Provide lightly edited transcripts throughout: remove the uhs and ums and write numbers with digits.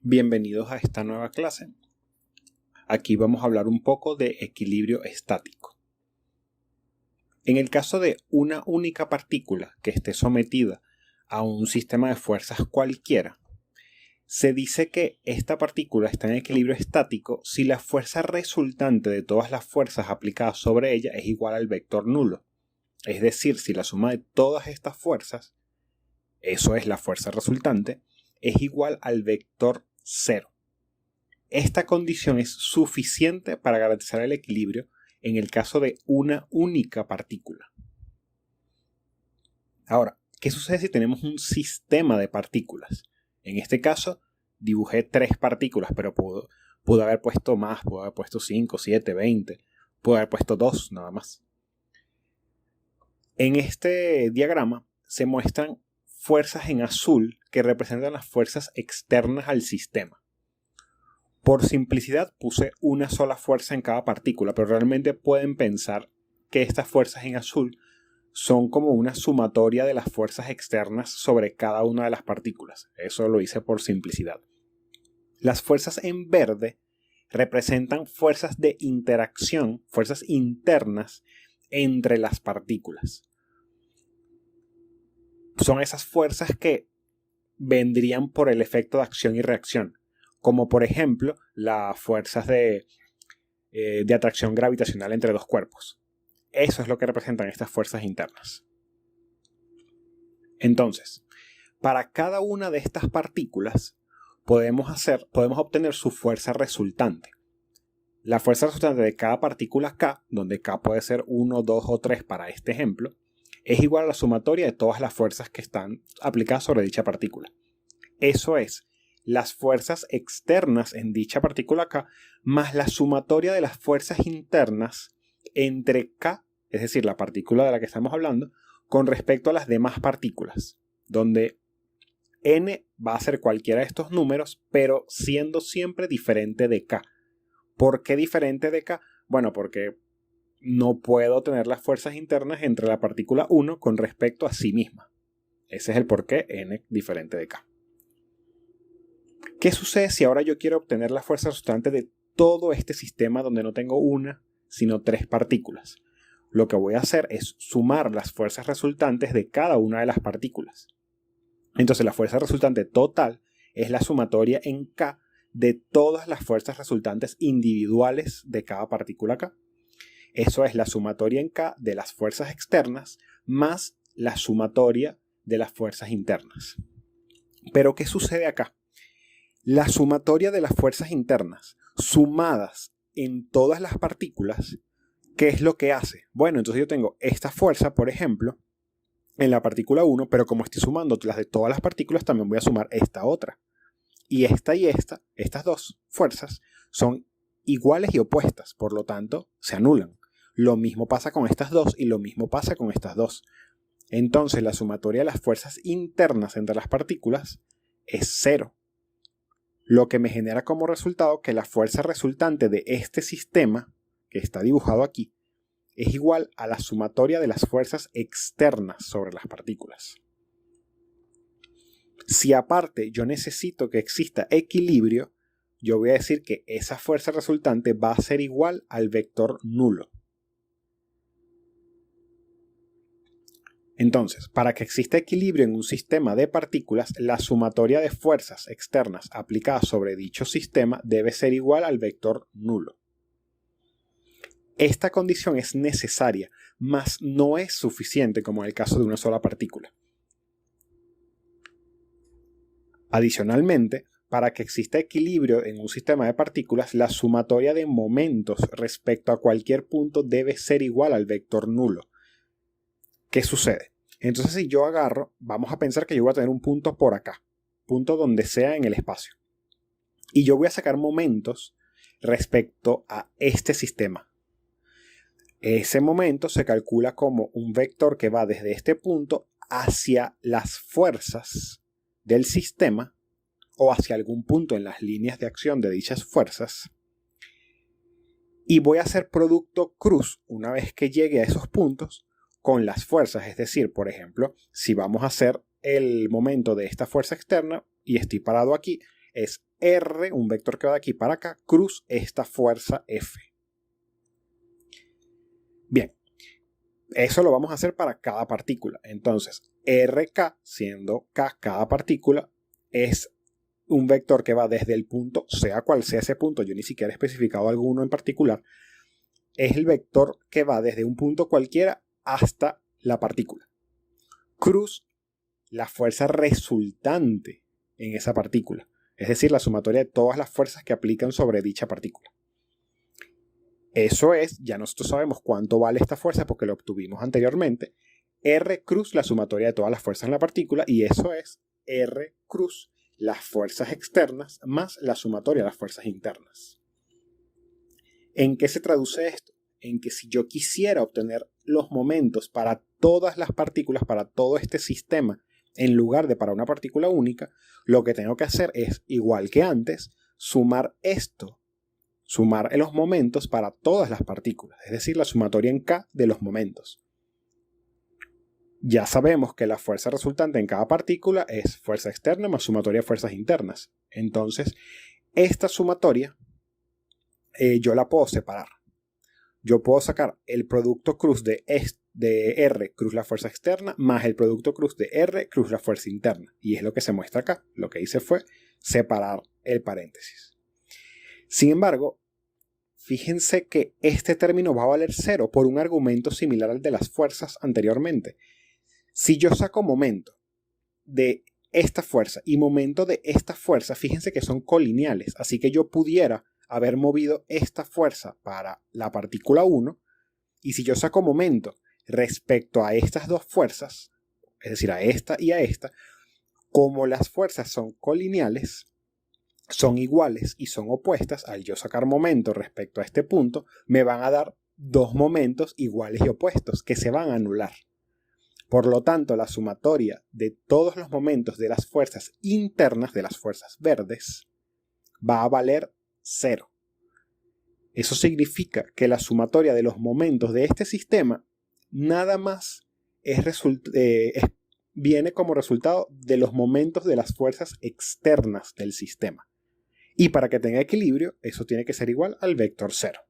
Bienvenidos a esta nueva clase. Aquí vamos a hablar un poco de equilibrio estático. En el caso de una única partícula que esté sometida a un sistema de fuerzas cualquiera, se dice que esta partícula está en equilibrio estático si la fuerza resultante de todas las fuerzas aplicadas sobre ella es igual al vector nulo. Es decir, si la suma de todas estas fuerzas, eso es la fuerza resultante, es igual al vector 0. Esta condición es suficiente para garantizar el equilibrio en el caso de una única partícula. Ahora, ¿qué sucede si tenemos un sistema de partículas? En este caso, dibujé 3 partículas, pero pudo haber puesto más, pudo haber puesto 5, 7, 20, pudo haber puesto 2 nada más. En este diagrama se muestran fuerzas en azul que representan las fuerzas externas al sistema. Por simplicidad puse una sola fuerza en cada partícula, pero realmente pueden pensar que estas fuerzas en azul son como una sumatoria de las fuerzas externas sobre cada una de las partículas. Eso lo hice por simplicidad. Las fuerzas en verde representan fuerzas de interacción, fuerzas internas entre las partículas. Son esas fuerzas que vendrían por el efecto de acción y reacción, como por ejemplo las fuerzas de atracción gravitacional entre dos cuerpos. Eso es lo que representan estas fuerzas internas. Entonces, para cada una de estas partículas podemos obtener su fuerza resultante. La fuerza resultante de cada partícula K, donde K puede ser 1, 2 o 3 para este ejemplo, es igual a la sumatoria de todas las fuerzas que están aplicadas sobre dicha partícula. Eso es, las fuerzas externas en dicha partícula K más la sumatoria de las fuerzas internas entre K, es decir, la partícula de la que estamos hablando, con respecto a las demás partículas, donde N va a ser cualquiera de estos números, pero siendo siempre diferente de K. ¿Por qué diferente de K? Bueno, porque no puedo tener las fuerzas internas entre la partícula 1 con respecto a sí misma. Ese es el por qué N diferente de K. ¿Qué sucede si ahora yo quiero obtener la fuerza resultante de todo este sistema donde no tengo una, sino 3 partículas? Lo que voy a hacer es sumar las fuerzas resultantes de cada una de las partículas. Entonces la fuerza resultante total es la sumatoria en K de todas las fuerzas resultantes individuales de cada partícula K. Eso es la sumatoria en K de las fuerzas externas más la sumatoria de las fuerzas internas. Pero ¿qué sucede acá? La sumatoria de las fuerzas internas sumadas en todas las partículas, ¿qué es lo que hace? Bueno, entonces yo tengo esta fuerza, por ejemplo, en la partícula 1, pero como estoy sumando las de todas las partículas, también voy a sumar esta otra. Y estas dos fuerzas, son iguales y opuestas, por lo tanto, se anulan. Lo mismo pasa con estas dos y lo mismo pasa con estas dos. Entonces, la sumatoria de las fuerzas internas entre las partículas es 0. Lo que me genera como resultado que la fuerza resultante de este sistema, que está dibujado aquí, es igual a la sumatoria de las fuerzas externas sobre las partículas. Si aparte yo necesito que exista equilibrio, yo voy a decir que esa fuerza resultante va a ser igual al vector nulo. Entonces, para que exista equilibrio en un sistema de partículas, la sumatoria de fuerzas externas aplicadas sobre dicho sistema debe ser igual al vector nulo. Esta condición es necesaria, mas no es suficiente como en el caso de una sola partícula. Adicionalmente, para que exista equilibrio en un sistema de partículas, la sumatoria de momentos respecto a cualquier punto debe ser igual al vector nulo. ¿Qué sucede? Entonces, si yo agarro, vamos a pensar que yo voy a tener un punto por acá, punto donde sea en el espacio. Y yo voy a sacar momentos respecto a este sistema. Ese momento se calcula como un vector que va desde este punto hacia las fuerzas del sistema o hacia algún punto en las líneas de acción de dichas fuerzas. Y voy a hacer producto cruz una vez que llegue a esos puntos con las fuerzas. Es decir, por ejemplo, si vamos a hacer el momento de esta fuerza externa y estoy parado aquí, es R, un vector que va de aquí para acá, cruz esta fuerza F. Bien, eso lo vamos a hacer para cada partícula. Entonces, RK, siendo K cada partícula, es un vector que va desde el punto, sea cual sea ese punto, yo ni siquiera he especificado alguno en particular, es el vector que va desde un punto cualquiera hasta la partícula. Cruz la fuerza resultante en esa partícula, es decir, la sumatoria de todas las fuerzas que aplican sobre dicha partícula. Eso es, ya nosotros sabemos cuánto vale esta fuerza porque lo obtuvimos anteriormente. R cruz la sumatoria de todas las fuerzas en la partícula, y eso es R cruz las fuerzas externas más la sumatoria de las fuerzas internas. ¿En qué se traduce esto? En que si yo quisiera obtener los momentos para todas las partículas, para todo este sistema, en lugar de para una partícula única, lo que tengo que hacer es, igual que antes, sumar esto, sumar los momentos para todas las partículas, es decir, la sumatoria en K de los momentos. Ya sabemos que la fuerza resultante en cada partícula es fuerza externa más sumatoria de fuerzas internas. Entonces, esta sumatoria yo la puedo separar. Yo puedo sacar el producto cruz de R cruz la fuerza externa más el producto cruz de R cruz la fuerza interna. Y es lo que se muestra acá. Lo que hice fue separar el paréntesis. Sin embargo, fíjense que este término va a valer 0 por un argumento similar al de las fuerzas anteriormente. Si yo saco momento de esta fuerza y momento de esta fuerza, fíjense que son colineales, así que yo pudiera haber movido esta fuerza para la partícula 1, y si yo saco momento respecto a estas dos fuerzas, es decir, a esta y a esta, como las fuerzas son colineales, son iguales y son opuestas, al yo sacar momento respecto a este punto, me van a dar dos momentos iguales y opuestos que se van a anular. Por lo tanto, la sumatoria de todos los momentos de las fuerzas internas, de las fuerzas verdes, va a valer 0. Eso significa que la sumatoria de los momentos de este sistema nada más viene como resultado de los momentos de las fuerzas externas del sistema. Y para que tenga equilibrio, eso tiene que ser igual al vector 0.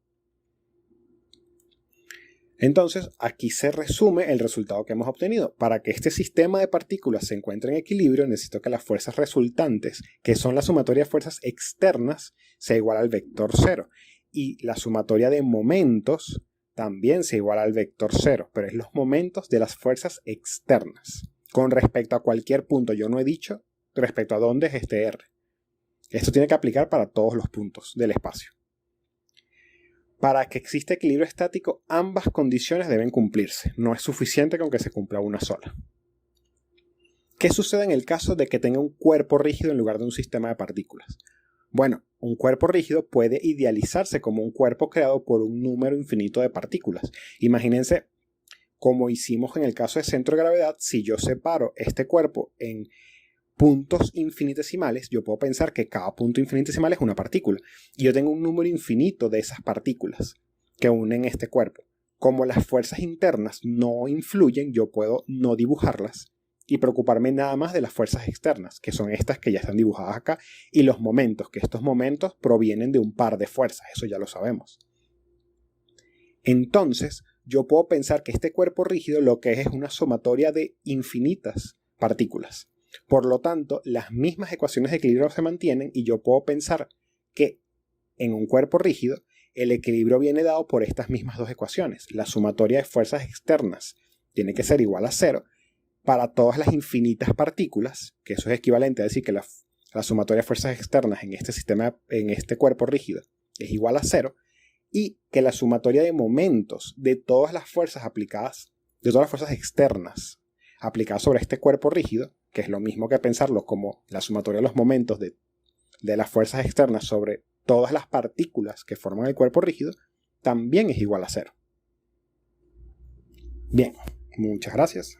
Entonces, aquí se resume el resultado que hemos obtenido. Para que este sistema de partículas se encuentre en equilibrio, necesito que las fuerzas resultantes, que son la sumatoria de fuerzas externas, sea igual al vector 0. Y la sumatoria de momentos también sea igual al vector 0, pero es los momentos de las fuerzas externas. Con respecto a cualquier punto, yo no he dicho respecto a dónde es este R. Esto tiene que aplicar para todos los puntos del espacio. Para que exista equilibrio estático, ambas condiciones deben cumplirse. No es suficiente con que se cumpla una sola. ¿Qué sucede en el caso de que tenga un cuerpo rígido en lugar de un sistema de partículas? Bueno, un cuerpo rígido puede idealizarse como un cuerpo creado por un número infinito de partículas. Imagínense, como hicimos en el caso de centro de gravedad, si yo separo este cuerpo en puntos infinitesimales, yo puedo pensar que cada punto infinitesimal es una partícula. Y yo tengo un número infinito de esas partículas que unen este cuerpo. Como las fuerzas internas no influyen, yo puedo no dibujarlas y preocuparme nada más de las fuerzas externas, que son estas que ya están dibujadas acá, y los momentos, que estos momentos provienen de un par de fuerzas, eso ya lo sabemos. Entonces, yo puedo pensar que este cuerpo rígido lo que es una sumatoria de infinitas partículas. Por lo tanto, las mismas ecuaciones de equilibrio se mantienen y yo puedo pensar que en un cuerpo rígido el equilibrio viene dado por estas mismas dos ecuaciones. La sumatoria de fuerzas externas tiene que ser igual a 0 para todas las infinitas partículas, que eso es equivalente a decir que la sumatoria de fuerzas externas en este sistema, en este cuerpo rígido, es igual a 0, y que la sumatoria de momentos de todas las fuerzas aplicadas, de todas las fuerzas externas aplicadas sobre este cuerpo rígido, que es lo mismo que pensarlo como la sumatoria de los momentos de las fuerzas externas sobre todas las partículas que forman el cuerpo rígido, también es igual a 0. Bien, muchas gracias.